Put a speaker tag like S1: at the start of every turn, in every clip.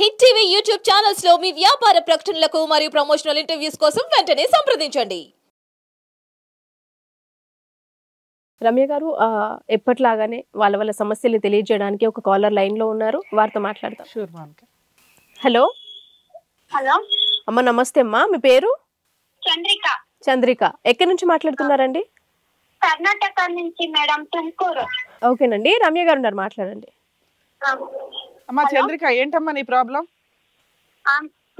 S1: Hit TV YouTube channels లో మీ వ్యాపార ప్రకటనలకు మరియు ప్రమోషనల్ ఇంటర్వ్యూస్ కోసం వెంటనే సంప్రదించండి.
S2: రమ్య గారు ఎప్పటిలాగానే వాళ్ళ సమస్యలు తెలియజేయడానికి ఒక కాలర్ లైన్ లో ఉన్నారు, వారితో మాట్లాడతాం. హలో
S3: హలో
S2: అమ్మ, నమస్తే అమ్మా. మీ పేరు?
S3: చంద్రిక.
S2: చంద్రిక. ఎక్కడి నుంచి మాట్లాడుతున్నారండి?
S3: కర్ణాటక నుంచి మేడం, తుమ్కూరు.
S2: ఓకేనండి, రమ్య గారు ఉన్నారు, మాట్లాడండి.
S4: అమ్మా చంద్రిక, ఏంటమ్మా నీ ప్రాబ్లం?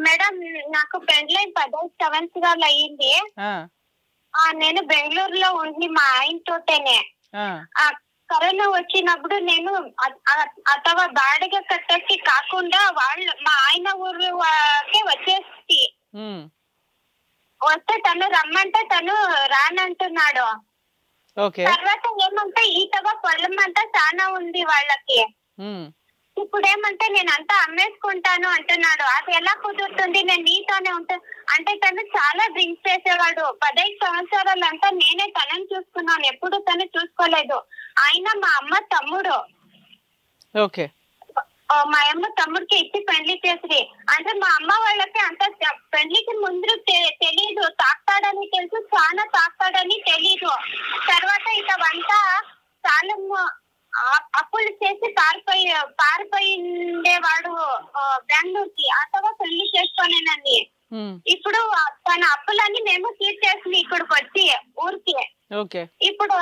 S3: మేడం, నాకు పెండ్లైన్ 10 సంవత్సరాలు అయ్యింది. నేను బెంగళూరులో ఉండి మా ఆయనతోటేనే. కరోనా వచ్చినప్పుడు నేను అథవా బాడిగ కట్టేసి కాకుండా మా ఆయన ఊరుకే వచ్చేసి వస్తే తను రమ్మంటే తను రానంటున్నాడు. తర్వాత ఏమంటే ఈతగా పొలం అంతా చాలా ఉంది వాళ్ళకి. ఇప్పుడు ఏమంటే నేను అంతా అమ్మేసుకుంటాను అంటున్నాడు. అది ఎలా కుదురుతుంది? నేను నీతోనే ఉంటాను అంటే తను చాలా డ్రింక్స్ చేసేవాడు. 15 సంవత్సరాలు అంతా నేనే తనని చూసుకున్నాను, ఎప్పుడు తను చూసుకోలేదు. ఆయన మా అమ్మ తమ్ముడు. మా అమ్మ తమ్ముడికి ఇచ్చి పెళ్లి చేసి అంటే మా అమ్మ వాళ్ళకి అంత పెళ్లికి ముందు తెలీదు. తాకుతాడని తెలుసు, చాలా తాకుతాడని తెలీదు. తర్వాత ఇక వంట చాలా అప్పులు చేసి పారిపోయిండేవాడు బెంగళూరుకి. అతవా పెళ్లి చేసుకోనేనని. ఇప్పుడు తన అప్పులన్నీ మేము తీర్చేసి ఇక్కడికి వచ్చి ఊరికి. ఇప్పుడు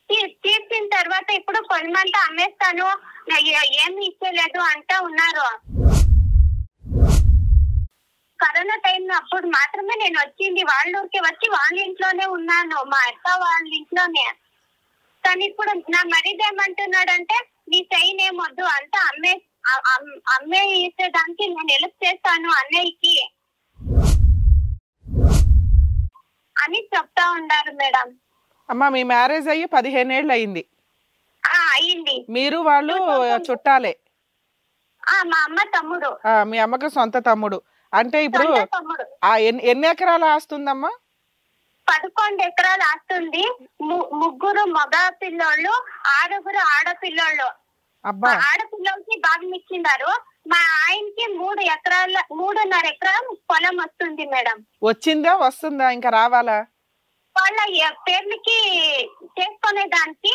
S3: తీర్చిన తర్వాత ఇప్పుడు కొన్నిమంతా అమ్మేస్తాను, ఏమి ఇచ్చేలేదు అంటా ఉన్నారు. కరోనా టైంలో అప్పుడు మాత్రమే నేను వచ్చింది. వాళ్ళ ఊరికి వచ్చి వాళ్ళ ఇంట్లోనే ఉన్నాను, మా అత్త వాళ్ళ ఇంట్లోనే. కానీ ఇప్పుడు నా మరిది ఏమంటున్నాడంటే నీ సైన్ ఏమొద్దు, అంతా అమ్మే ఇచ్చేదానికి నేను హెల్ప్ చేస్తాను అన్నయ్యకి అని చెప్తా ఉన్నారు మేడం.
S4: అమ్మా, మీ మ్యారేజ్ అయ్యి 15 ఏళ్ళు అయింది.
S3: అయింది.
S4: మీరు వాళ్ళు చుట్టాలే?
S3: మా అమ్మ తమ్ముడు.
S4: మీ అమ్మకు సొంత తమ్ముడు. అంటే ఇప్పుడు ఎన్ని ఎకరాలు ఆస్తుందమ్మా?
S3: 11 ఎకరాలు ఆస్తుంది. 3 మగ పిల్లోళ్ళు, 6 ఆడపిల్లోళ్ళు. ఆడపిల్లలకి బాగా ఇచ్చినారు. మా ఆయనకి 3.5 ఎకరాలు పొలం వస్తుంది మేడం.
S4: వచ్చిందా, వస్తుందా, ఇంకా రావాలా?
S3: వాళ్ళ పేర్లకి చేసుకునే దానికి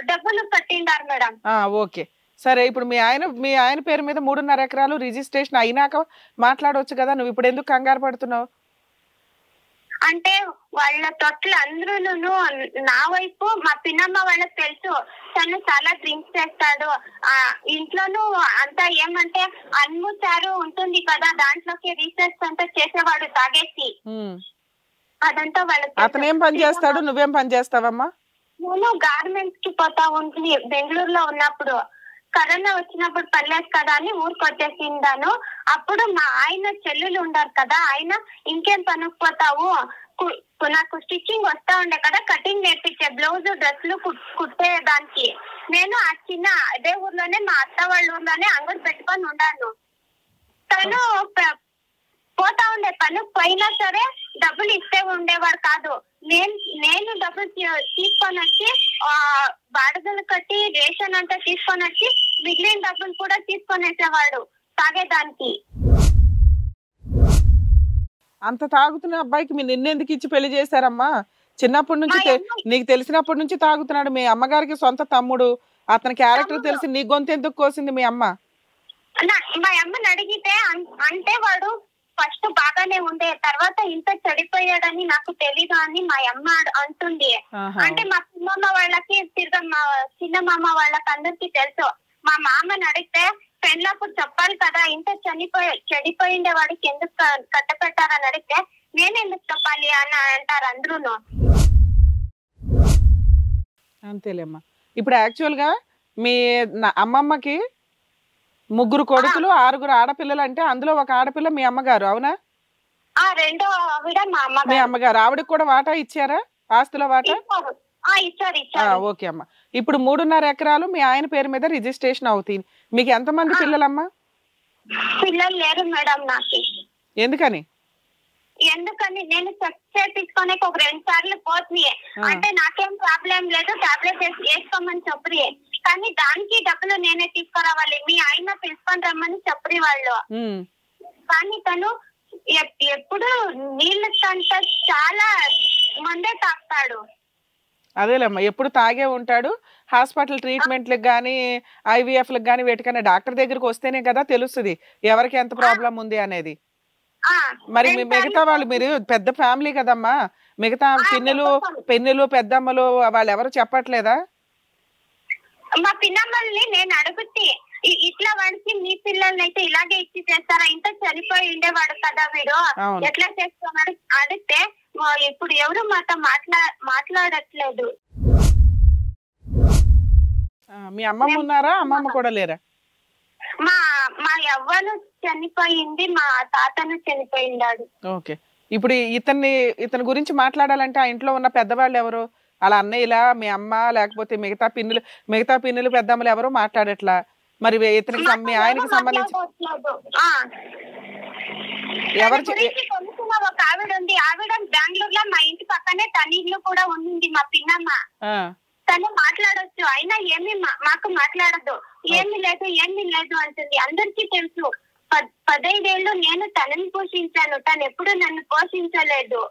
S3: డబ్బులు కట్టిండారు మేడం.
S4: ఓకే, సరే. ఇప్పుడు మీ ఆయన పేరు మీద 3.5 ఎకరాలు రిజిస్ట్రేషన్ అయినాక మాట్లాడవచ్చు కదా. నువ్వు ఇప్పుడు ఎందుకు కంగారు పడుతున్నావు?
S3: అంటే వాళ్ళ తొట్లు అందరూ నా వైపు మా పిన్నమ్మ వాళ్ళకి తెలుసు తను చాలా డ్రింక్స్ చేస్తాడు. ఇంట్లోనూ అంతా ఏమంటే అన్ముచారు ఉంటుంది కదా, దాంట్లోకి రీసెర్చ్ అంతా చేసేవాడు తాగేసి. అదంతా వాళ్ళకి.
S4: అతను ఏం పని చేస్తాడు, నువ్వేం పని చేస్తావమ్మా?
S3: నేను గార్మెంట్స్ కి పోతా ఉంటుంది బెంగళూరులో ఉన్నప్పుడు. కరోనా వచ్చినప్పుడు పర్లేదు కదా అని ఊరికి వచ్చేసిందాను. అప్పుడు మా ఆయన చెల్లెలు ఉండారు కదా, ఆయన ఇంకేం పనుకుపోతావు, నాకు స్టిచ్చింగ్ వస్తా ఉండే కదా, కటింగ్ నేర్పించే బ్లౌజ్ డ్రెస్లు కుట్టే దానికి. నేను ఆ చిన్న అదే ఊర్లోనే మా అత్త వాళ్ళ ఊర్లోనే అంగడి పెట్టుకొని ఉన్నాను. తను పోతా ఉండే పనుకు పోయినా సరే డబ్బులు ఇస్తే ఉండేవాడు కాదు. నేను డబ్బులు తీసుకొని వచ్చి బాడుగలు కట్టి రేషన్ అంతా తీసుకొని వచ్చి మిగిలిన డబ్బులు కూడా తీసుకొని వేసేవాడు తాగేదానికి.
S4: అంత తాగుతున్న అబ్బాయికి మీరు నిన్నెందుకు ఇచ్చి పెళ్లి చేశారమ్మా? చిన్నప్పటి నుంచి నీకు తెలిసినప్పటి నుంచి తాగుతున్నాడు. మీ అమ్మగారికి సొంత తమ్ముడు, అతని క్యారెక్టర్ తెలిసి నీ గొంతు ఎందుకు కోసింది మీ అమ్మ?
S3: మా అమ్మని అడిగితే అంటే వాడు ఫస్ట్ బాగానే ఉండే, తర్వాత ఇంత చెడిపోయాడని నాకు తెలీదు అని మా అమ్మ అంటుంది. అంటే మా చిన్నమ్మ వాళ్ళకి చిన్న మామ వాళ్ళకి అందరికి తెలుసు. మా మామని అడిగితే పెళ్ళప్పుడు చెప్పాలి కదా, ఇంత చెడిపోయిండే వాడికి ఎందుకు కట్టపెట్టారని అడిగితే నేనెందుకు చెప్పాలి అని అంటారు అందరూ.
S4: అంతేలేమ్మా. ఇప్పుడు యాక్చువల్ గా మీ అమ్మమ్మకి 3 కొడుకులు, 6 ఆడపిల్లలు. అంటే అందులో ఒక ఆడపిల్ల మీ అమ్మగారు, అవునా?
S3: రెండో ఆవిడ
S4: మీ అమ్మగారు. ఆవిడకి కూడా వాటా ఇచ్చారా, ఆస్తుల వాటా? ఓకే అమ్మా. ఇప్పుడు 3.5 ఎకరాలు మీ ఆయన పేరు మీద రిజిస్ట్రేషన్ అవుతుంది. మీకు ఎంతమంది పిల్లలమ్మా?
S3: పిల్లలు లేరు మేడం నాకు.
S4: ఎందుకని?
S3: ఎందుకని నేను చెక్ చేపించుకొని ఒక 2 సార్లు పోతున్నాయి. అంటే నాకేం ప్రాబ్లం లేదు, టాబ్లెట్ వేసుకోమని చెప్పి, కానీ దానికి డబ్బులు నేనే తీసుకురావాలి, మీ ఆయన తీసుకొని రమ్మని చెప్పి వాళ్ళు. కానీ తను ఎప్పుడు నీళ్ళ కంటే చాలా మందే తాగుతాడు.
S4: అదేలేమ్మా, ఎప్పుడు తాగే ఉంటాడు. హాస్పిటల్ ట్రీట్మెంట్లకు కానీ IVF-లకు కానీ వేటికన్నా డాక్టర్ దగ్గరికి వస్తేనే కదా తెలుస్తుంది ఎవరికి ఎంత ప్రాబ్లం ఉంది అనేది. మరి మిగతా వాళ్ళు, మీరు పెద్ద ఫ్యామిలీ కదమ్మా, మిగతా పిన్నులు పెద్దమ్మలు వాళ్ళు ఎవరు చెప్పట్లేదా?
S3: మా పిన్నమ్మల్ని నేను అడుగుతే, ఇట్లా వాడికి మీ పిల్లల్ని అయితే ఇలాగే ఇచ్చి చేస్తారా, ఇంత చనిపోయి ఉండేవాడు కదా వీడు, ఎట్లా చేస్తున్నాడు అడిగితే ఇప్పుడు ఎవరు మాతో మాట్లాడట్లేదు.
S4: మీ అమ్మమ్మ ఉన్నారా? అమ్మమ్మ కూడా లేరా?
S3: మా యవ్వను చనిపోయింది, మా తాతను చనిపోయిందాడు.
S4: ఓకే, ఇప్పుడు ఇతని గురించి మాట్లాడాలంటే ఆ ఇంట్లో ఉన్న పెద్దవాళ్ళు ఎవరు? అలా అన్నయ్యలా, మీ అమ్మ, లేకపోతే మిగతా పిన్నులు పెద్దమ్మలు ఎవరు మాట్లాడట్లా? మరి ఇతనికి మీ ఆయనకి సంబంధించి ఎవరు?
S3: ఒక ఆవిడ ఉంది, ఆవిడ బెంగళూరులో మా ఇంటి పక్కనే తన ఇల్లు కూడా ఉంది, మా పిన్నమ్మ. తను మాట్లాడొచ్చు, అయినా ఏమి మాకు మాట్లాడదు. ఏమి లేదు అంటుంది. అందరికీ తెలుసు, 15 ఏళ్ళు నేను తనని పోషించాను, తను ఎప్పుడు నన్ను పోషించలేదు.